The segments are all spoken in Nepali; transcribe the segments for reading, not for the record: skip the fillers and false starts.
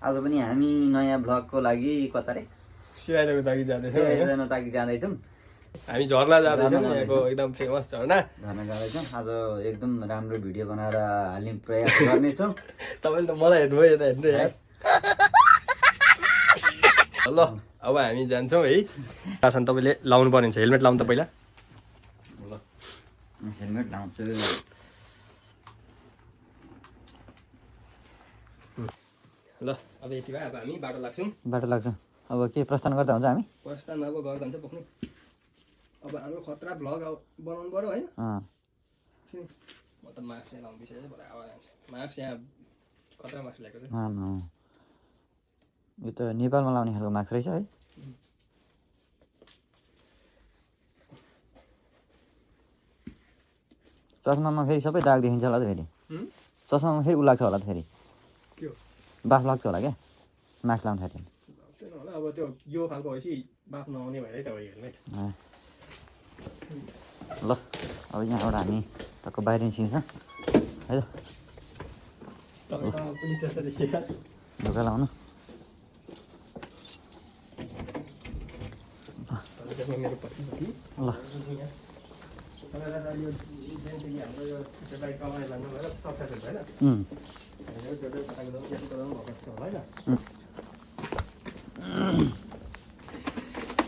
आज पनि हामी नयाँ भ्लगको लागि कता रे सिराइदाको ताकि जाँदैछौँ हामी झर्ना जाँदैछौँ यहाँको एकदम फेमस झर्ना जाँदैछौँ आज एकदम राम्रो भिडियो बनाएर हाल्ने प्रयास गर्नेछौँ तपाईँले त मलाई हेर्नुभयो यता हेर्नु यार ल अब हामी जान्छौँ है आसन तपाईँले लाउनु पर्ने छ हेलमेट लाउनु त पहिला ल हेलमेट लाउँछु ल अब यति भयो अब हामी बाटो लाग्छौँ अब के प्रस्थान गर्दा हुन्छ हामी प्रस्थान अब गर्दा हुन्छ पुग्ने अब हाम्रो खतरा भ्लग बनाउनु पर्यो होइन म त मार्क्स यहाँ लाउनु बिर्सेँ भरे आवाज आउँछ मार्क्स यहाँ खतरा मार्क्स ल्याएको छ यो त नेपालमा लाउने खालको मार्क्स रहेछ है चस्मामा फेरि सबै दाग देखिन्छ होला त फेरि चस्मामा फेरि उ लाग्छ होला त फेरि के हो बाफ लाग्छ होला क्या मार्क्स लाउँदाखेरि होला अब त्यो यो खालको भएपछि बाफ नआउने भएर त हो हेलमेट ल अब यहाँबाट हामी टक्क बाहिर निस्किन्छ है त पुलिस जस्तो देखिएका ढोका लाउनु मेरो पछि ल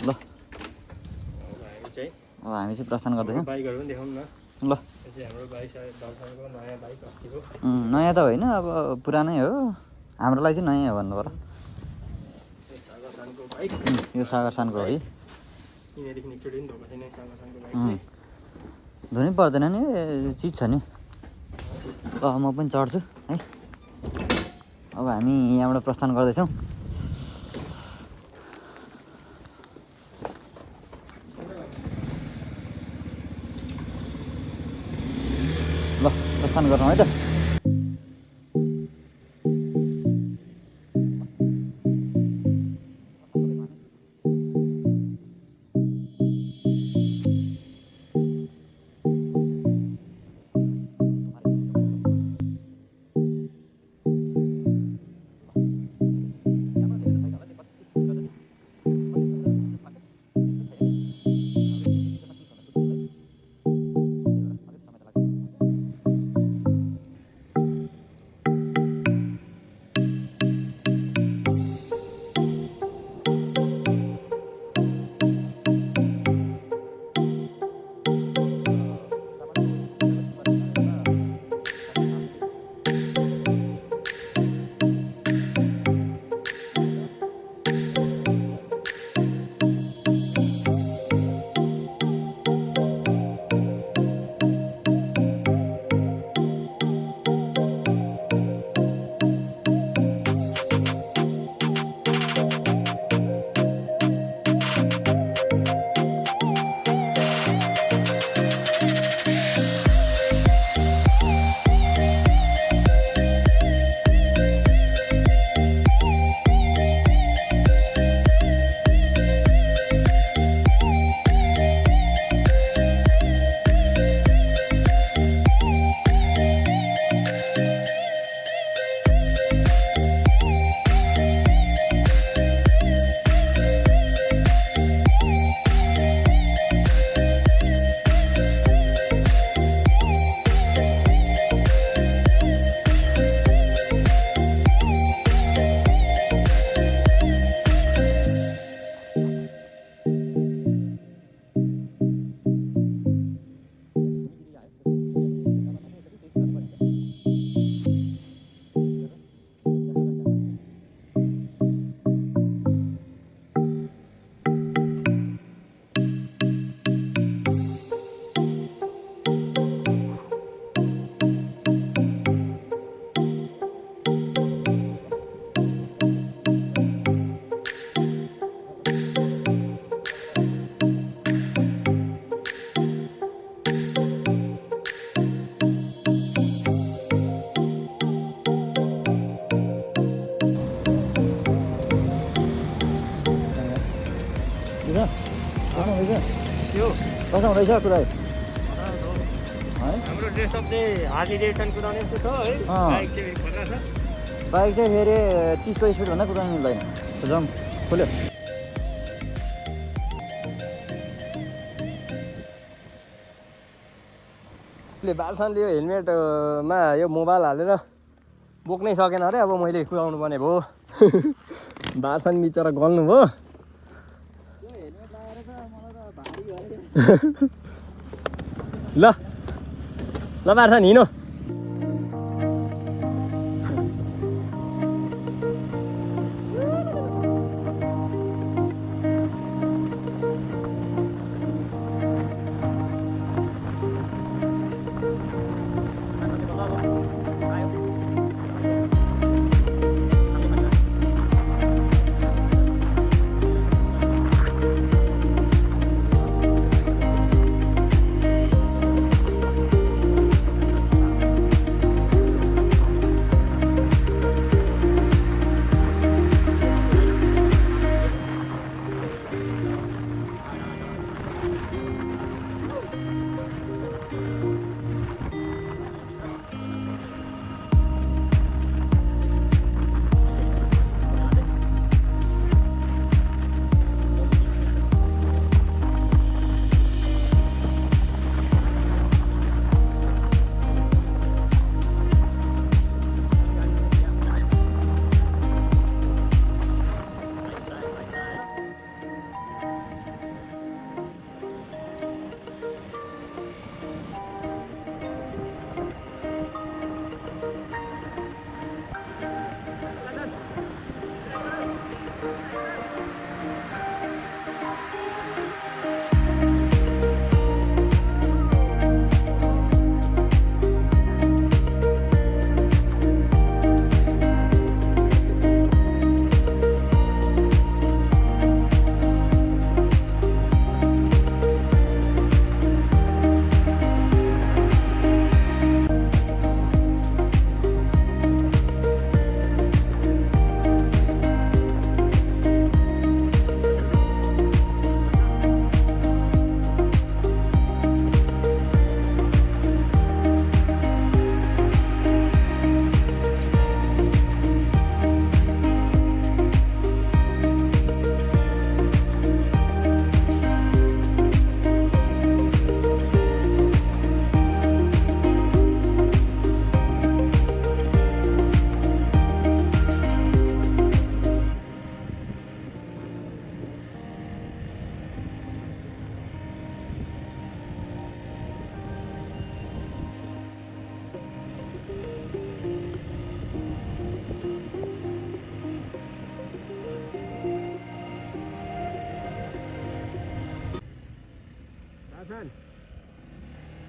ल अब हामी चाहिँ प्रस्थान गर्दैछौँ बाइकहरू पनि देखाउँ न ल हाम्रो बाइक दर्शनको नयाँ बाइक अस्तिको नयाँ त होइन अब पुरानै हो हाम्रो लागि चाहिँ नयाँ हो भन्नु पर्यो सागरसानको बाइक यो सागरसानको हो है यिनीदेखि एकचोटि पनि धोका छैन सागरसानको बाइक धुनै पर्दैन नि चिज छ नि ल म पनि चढ्छु है अब हामी यहाँबाट प्रस्थान गर्दैछौँ ल प्रस्थान गरौँ है त कसो हुँदैछ कुरा हाम्रो ड्रेसअप चाहिँ हार्ली डेभिडसन कुदाउने जस्तो छ है बाइक चाहिँ खतरा छ बाइक चाहिँ फेरि 30को स्पिडभन्दा कुदाउनु मिल्दैन जाउँ खोल्यो बालसानले यो हेलमेटमा यो मोबाइल हालेर बोक्नै सकेन अरे अब मैले कुदाउनु पर्ने भयो बालसान बिचरा गल्नु भयो ल ल बालसान हिँड्नु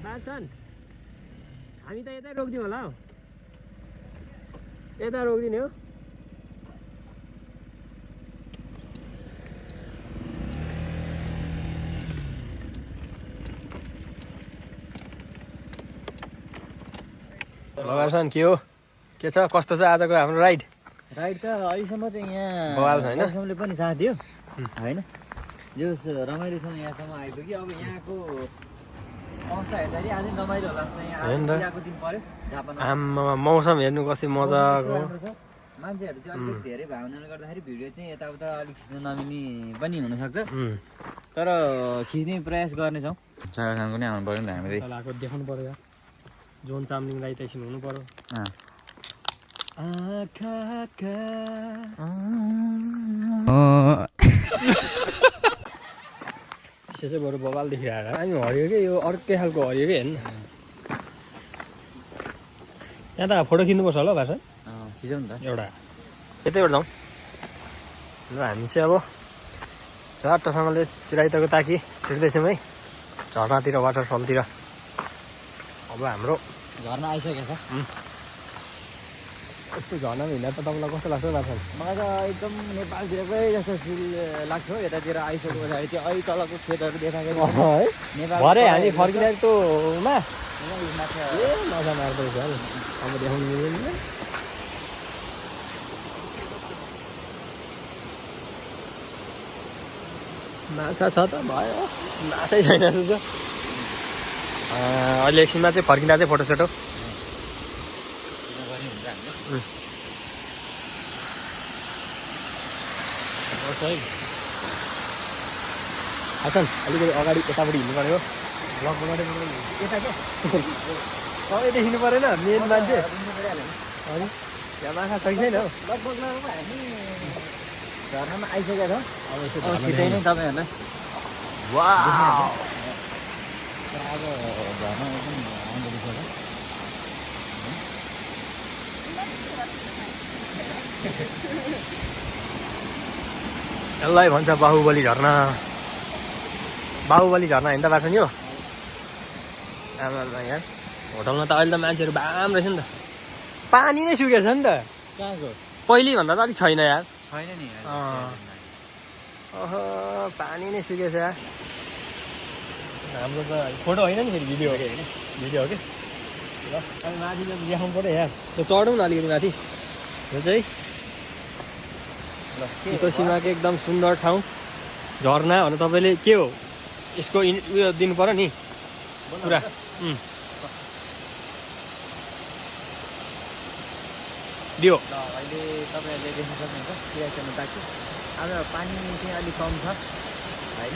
बालसान हामी त यतै रोकिदिउँ होला हौ यता रोकिदिने हो बालसान के हो के छ कस्तो छ आजको हाम्रो राइड राइड त अहिलेसम्म चाहिँ यहाँ बवाल छ होइन मौसमले पनि साथ दियो होइन जोस् रमाइलोसँग यहाँसम्म आइपुग्यो अब यहाँको अवस्था हेर्दाखेरि आज रमाइलो लाग्छ यहाँ दिन पर्यो आमा मौसम हेर्नु कति मजाको मान्छेहरू चाहिँ अलिकति धेरै भएको हुनाले गर्दाखेरि भिडियो चाहिँ यताउता अलिक खिच्न नमिल्ने पनि हुनसक्छ तर खिच्ने प्रयास गर्नेछौँ चाका खानको नै आउनु पऱ्यो नि त हामीले देखाउनु पऱ्यो यार जोन चामलिङलाई त एकछिन हुनु पऱ्यो त्यसै बरु बबाल देखिरहेर हामी हरियो कि यो अर्कै खालको हरियो कि हेर्नु यहाँ त फोटो खिच्नुपर्छ होला भाषा खिचौँ नि त एउटा यतैबाट जाउँ ल हामी चाहिँ अब चट्टसँगले सिराइतको ताकि छिर्दैछौँ है झर्नातिर वाटरफलतिर अब हाम्रो झर्ना आइसकेको छ यस्तो झर्नामा हिँड्दा त तपाईँलाई कस्तो लाग्छ भाषा मलाई त एकदम नेपालतिरकै जस्तो फिल लाग्छ यतातिर आइसकेको पछाडि चाहिँ अहिले तलको खेतहरू देखाएको है भरे हामी फर्किँदामा मजा मार्दैछ अब देखाउनु मिल्दैन माछा छ त भयो माछै छैन जस्तो अहिले एकछिनमा चाहिँ फर्किँदा चाहिँ फोटोसोटो हासन अलिकति अगाडि यतापट्टि हिँड्नु पऱ्यो ब्लग बनाउँदै यता क्या सबै देखिनु परेन मेन मान्छे अनि यहाँ माछा छैन हौ लगभग हामी झर्नामा आइसकेका छौँ अब छिटै नै तपाईँहरूलाई अब झर्ना एकदम राम्रो देखिन्छ यसलाई भन्छ बाहुबली झर्ना बाहुबली झर्ना हिँड्दा भएको छ नि यो आमामा यार होटलमा त अहिले त मान्छेहरू बाम रहेछ नि त पानी नै सुकेछ नि त कहाँको पहिले भन्दा त अलिक छैन यार छैन नि ओहो पानी नै सुकेछ यार हाम्रो त फोटो होइन नि फेरि भिडियो हो भिडियो हो कि ल अब माथि त देखाउनु पऱ्यो यार त्यो चढौँ न अलिकति माथि यो चाहिँ हितोसीमाको एकदम सुन्दर ठाउँ झर्ना भने तपाईँले के हो यसको उयो दिनु पऱ्यो नि पुरा दियो ल अहिले तपाईँहरूले देख्न सक्नुहुन्छ चियाचमा ताक्छु आज पानी चाहिँ अलिक कम छ होइन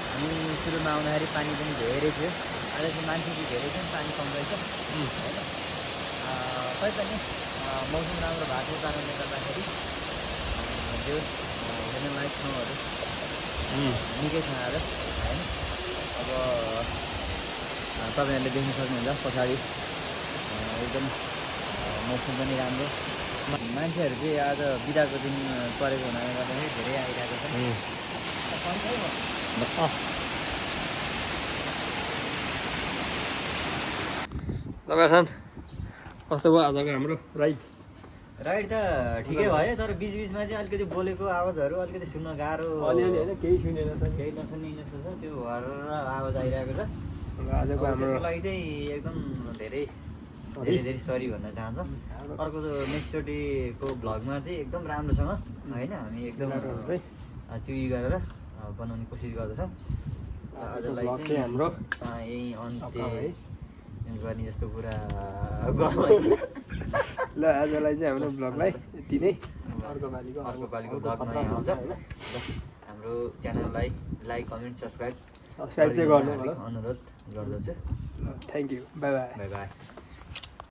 हामी सुरुमा आउँदाखेरि पानी पनि धेरै थियो अहिले चाहिँ मान्छे चाहिँ धेरै छ पानी कम रहेछ होइन खै पनि मौसम राम्रो भएको कारणले गर्दाखेरि त्यो हेर्नलायक ठाउँहरू निकै छ आज होइन अब तपाईँहरूले देख्न सक्नुहुन्छ पछाडि एकदम मौसम पनि राम्रो मान्छेहरू चाहिँ आज बिदाको दिन परेको हुनाले गर्दाखेरि धेरै आइरहेको छ तपाईँ कस्तो भयो आजको हाम्रो राइड राइड त ठिकै भयो तर बिचबिचमा चाहिँ अलिकति बोलेको आवाजहरू अलिकति सुन्न गाह्रो अलिअलि होइन केही सुनेन छ केही नसुन्ने जस्तो छ त्यो हर आवाज आइरहेको छ आजको हाम्रो त्यसको लागि चाहिँ एकदम धेरै धेरै धेरै सरी भन्न चाहन्छ अर्को नेक्स्टचोटिको भ्लगमा चाहिँ एकदम राम्रोसँग होइन हामी एकदम चुई गरेर बनाउने कोसिस गर्दछौँ आजलाई चाहिँ हाम्रो यही अन्त्य गर्ने जस्तो कुरा ल आजलाई चाहिँ हाम्रो ब्लगलाई यति नै अर्को पालिको ब्लगमा आउँछ हाम्रो च्यानललाई लाइक कमेन्ट सब्सक्राइब चाहिँ गर्नु अनुरोध गर्दछु thank you by by by by